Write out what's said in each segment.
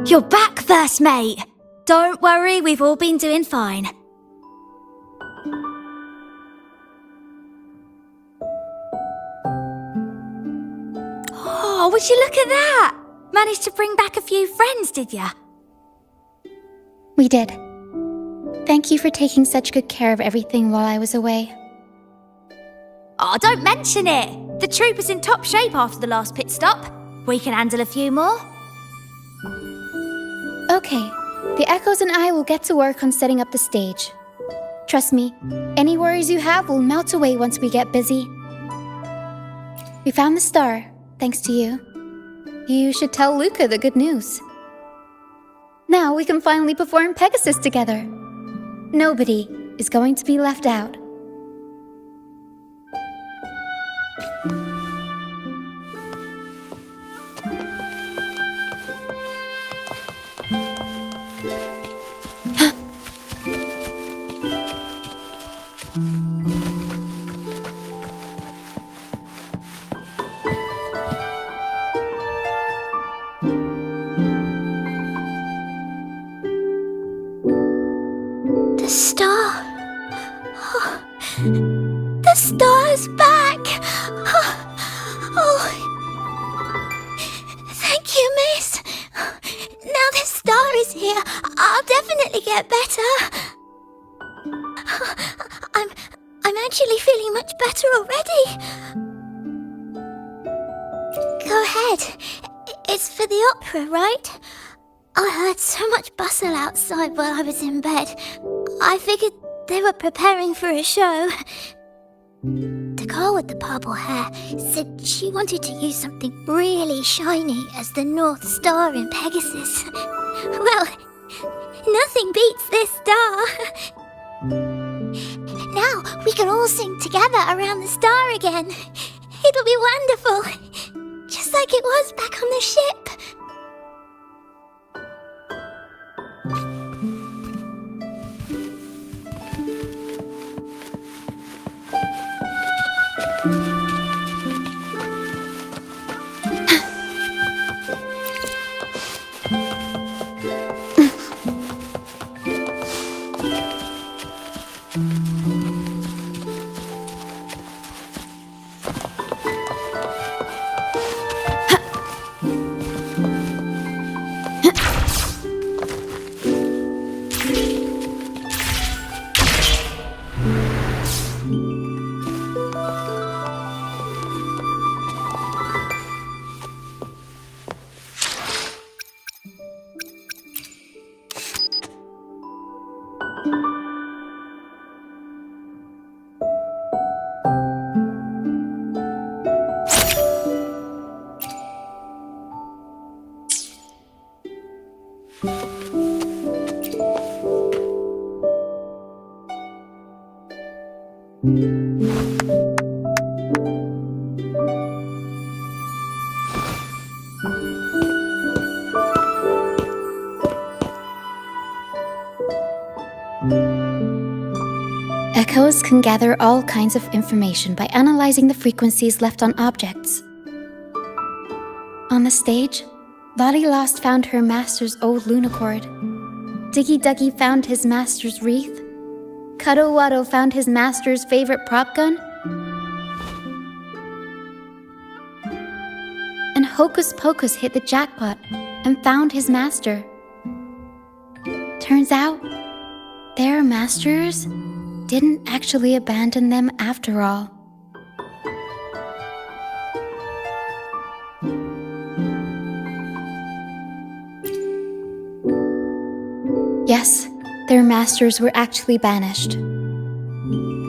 You're back first, mate. Don't worry, we've all been doing fine. Oh, would you look at that? Managed to bring back a few friends, did ya? We did. Thank you for taking such good care of everything while I was away. Oh, don't mention it! The troop is in top shape after the last pit stop. We can handle a few more. Okay, the Echoes and I will get to work on setting up the stage. Trust me, any worries you have will melt away once we get busy. We found the star, thanks to you. You should tell Luca the good news. Now we can finally perform Pegasus together. Nobody is going to be left out. The star. Oh, the star's back. Oh, thank you, miss. Now the star is here, I'll definitely get better. I'm actually feeling much better already. Go ahead. It's for the opera, right? I heard so much bustle outside while I was in bed. I figured they were preparing for a show. The girl with the purple hair said she wanted to use something really shiny as the North Star in Pegasus. Well, nothing beats this star. Now we can all sing together around the star again. It'll be wonderful, just like it was back on the ship. Echoes can gather all kinds of information by analyzing the frequencies left on objects. On the stage, Lottie Lost found her master's old lunicord. Diggy Duggy found his master's wreath. Cutto Watto found his master's favorite prop gun. And Hocus Pocus hit the jackpot and found his master. Turns out, their masters didn't actually abandon them after all. Yes, their masters were actually banished.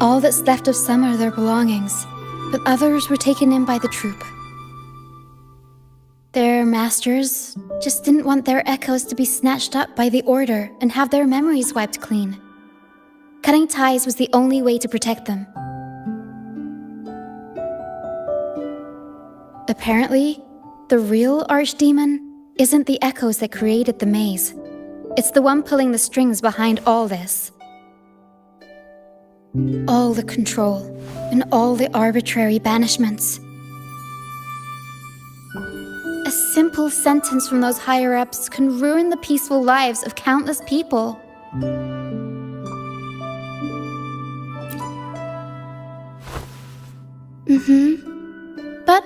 All that's left of some are their belongings, but others were taken in by the troop. Their masters just didn't want their echoes to be snatched up by the Order and have their memories wiped clean. Cutting ties was the only way to protect them. Apparently, the real Archdemon isn't the echoes that created the maze. It's the one pulling the strings behind all this. All the control and all the arbitrary banishments. simple sentence from those higher-ups can ruin the peaceful lives of countless people. But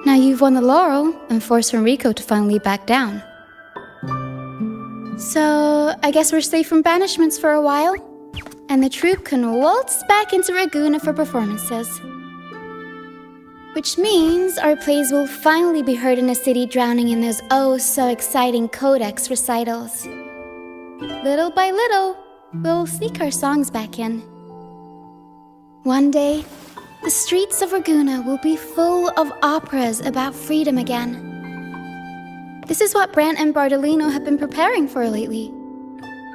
now you've won the laurel and forced Enrico to finally back down. So, I guess we're safe from banishments for a while, and the troupe can waltz back into Ragusa for performances. Which means our plays will finally be heard in a city drowning in those oh-so-exciting codex recitals. Little by little, we'll sneak our songs back in. One day, the streets of Ragusa will be full of operas about freedom again. This is what Brant and Bardolino have been preparing for lately.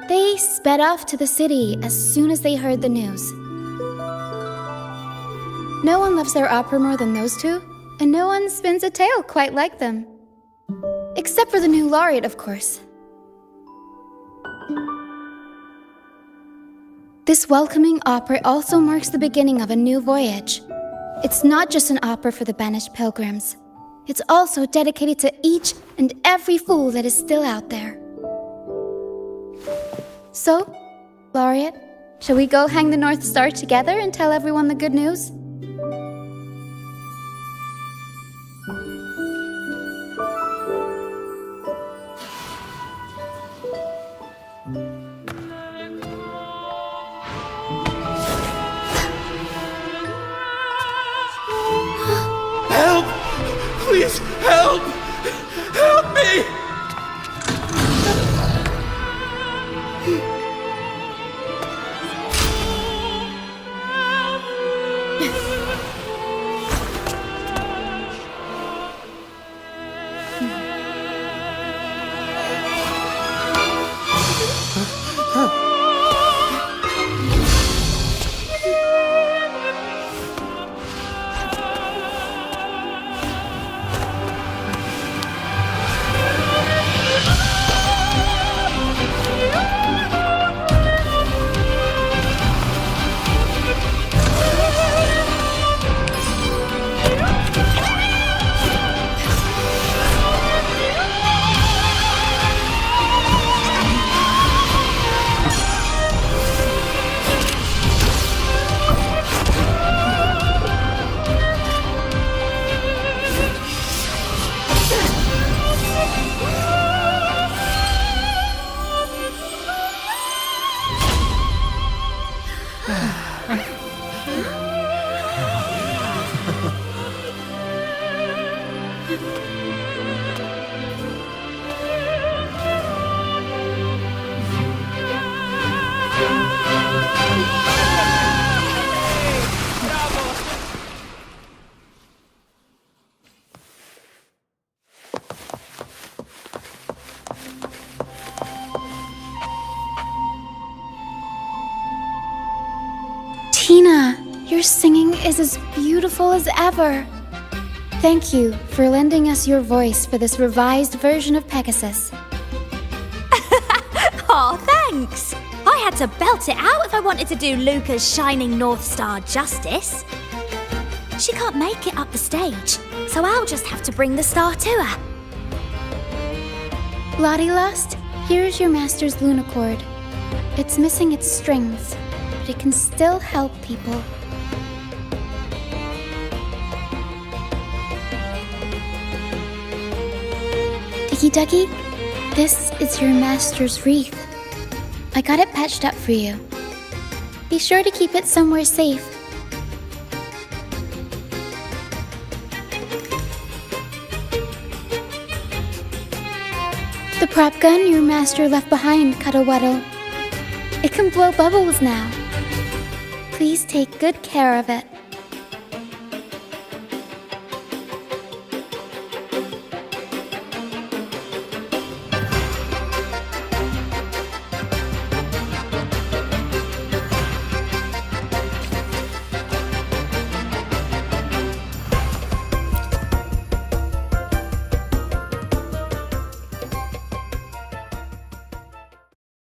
They sped off to the city as soon as they heard the news. No one loves their opera more than those two, and no one spins a tale quite like them. Except for the new laureate, of course. This welcoming opera also marks the beginning of a new voyage. It's not just an opera for the banished pilgrims. It's also dedicated to each and every fool that is still out there. So, Laureate, shall we go hang the North Star together and tell everyone the good news? Help! Please, help! Help me! Tina, your singing is as beautiful as ever. Thank you for lending us your voice for this revised version of Pegasus. Aw, thanks! I had to belt it out if I wanted to do Luca's Shining North Star justice. She can't make it up the stage, so I'll just have to bring the star to her. Lottie Lust, here's your master's Lunacord. It's missing its strings, but it can still help people. Diggy Duggy, this is your master's wreath. I got it patched up for you. Be sure to keep it somewhere safe. The prop gun your master left behind, Cuddlewaddle. It can blow bubbles now. Please take good care of it.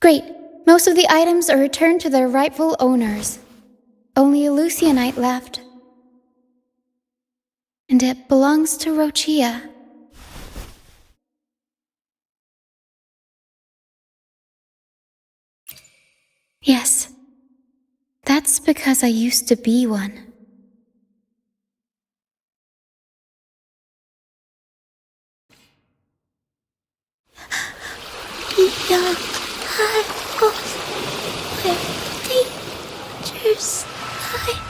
Great. Most of the items are returned to their rightful owners. Only a Lucianite left. And it belongs to Rochia. Yes, that's because I used to be one. Young, high, where dangers lie.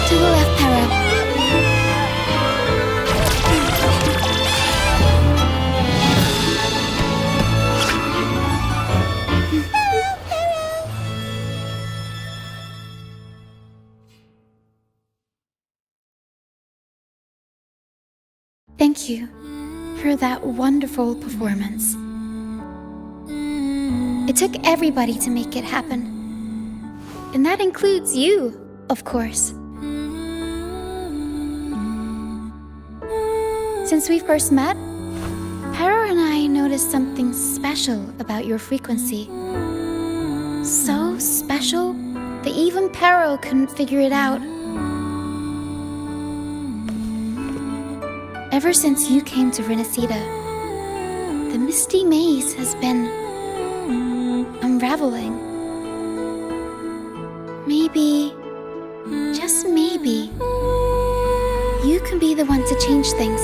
To the left, Para. Thank you for that wonderful performance. It took everybody to make it happen. And that includes you, of course. Since we first met, Pero and I noticed something special about your frequency. So special that even Pero couldn't figure it out. Ever since you came to Renacida, the misty maze has been unraveling. Maybe, just maybe, you can be the one to change things.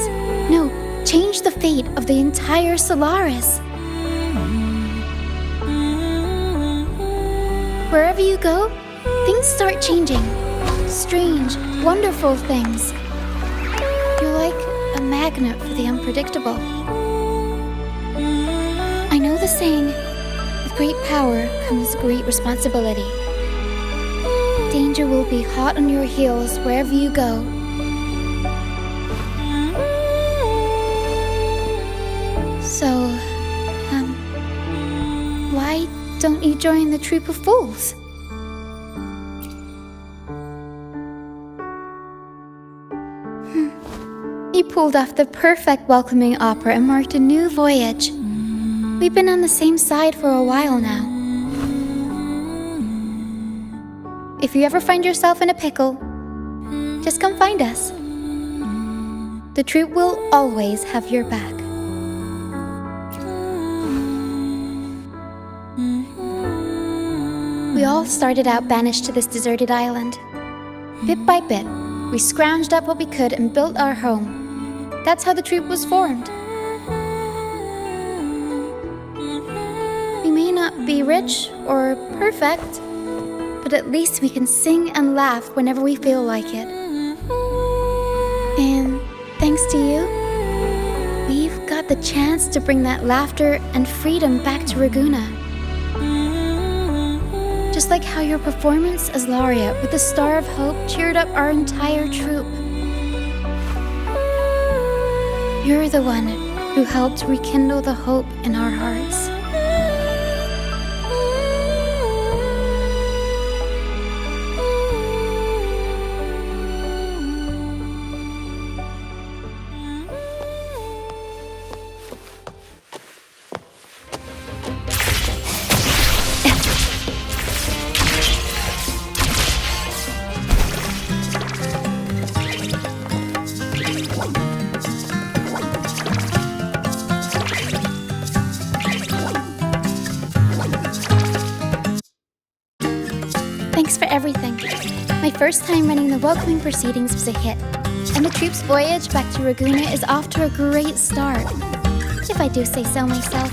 No, change the fate of the entire Solaris. Wherever you go, things start changing. Strange, wonderful things. You're like a magnet for the unpredictable. I know the saying, with great power comes great responsibility. Danger will be hot on your heels wherever you go. So, why don't you join the troop of fools? You pulled off the perfect welcoming opera and marked a new voyage. We've been on the same side for a while now. If you ever find yourself in a pickle, just come find us. The troop will always have your back. We all started out banished to this deserted island. Bit by bit, we scrounged up what we could and built our home. That's how the troop was formed. We may not be rich or perfect, but at least we can sing and laugh whenever we feel like it. And thanks to you, we've got the chance to bring that laughter and freedom back to Raguna. Just like how your performance as Laureate with the Star of Hope cheered up our entire troop. You're the one who helped rekindle the hope in our hearts. Thanks for everything. My first time running the welcoming proceedings was a hit, and the troop's voyage back to Raguna is off to a great start, if I do say so myself.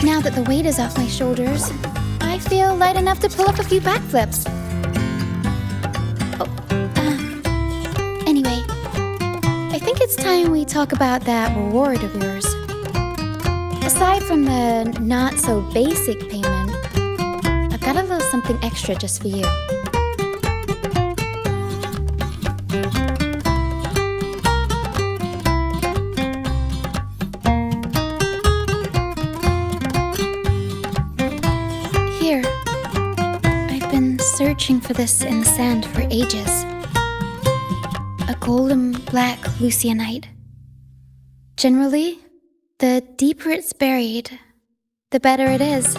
Now that the weight is off my shoulders, I feel light enough to pull up a few backflips. Anyway, I think it's time we talk about that reward of yours. Aside from the not-so-basic payment, I've got a little something extra just for you. Here. I've been searching for this in the sand for ages. A golden black Lucianite. Generally, the deeper it's buried, the better it is.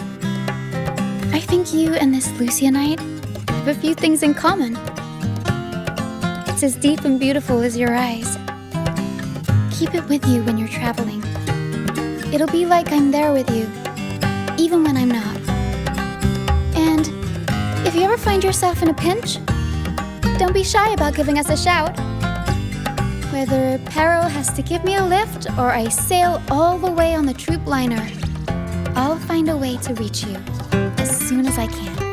I think you and this Lucianite have a few things in common. It's as deep and beautiful as your eyes. Keep it with you when you're traveling. It'll be like I'm there with you, even when I'm not. And if you ever find yourself in a pinch, don't be shy about giving us a shout. Whether Perro has to give me a lift or I sail all the way on the troop liner, I'll find a way to reach you as soon as I can.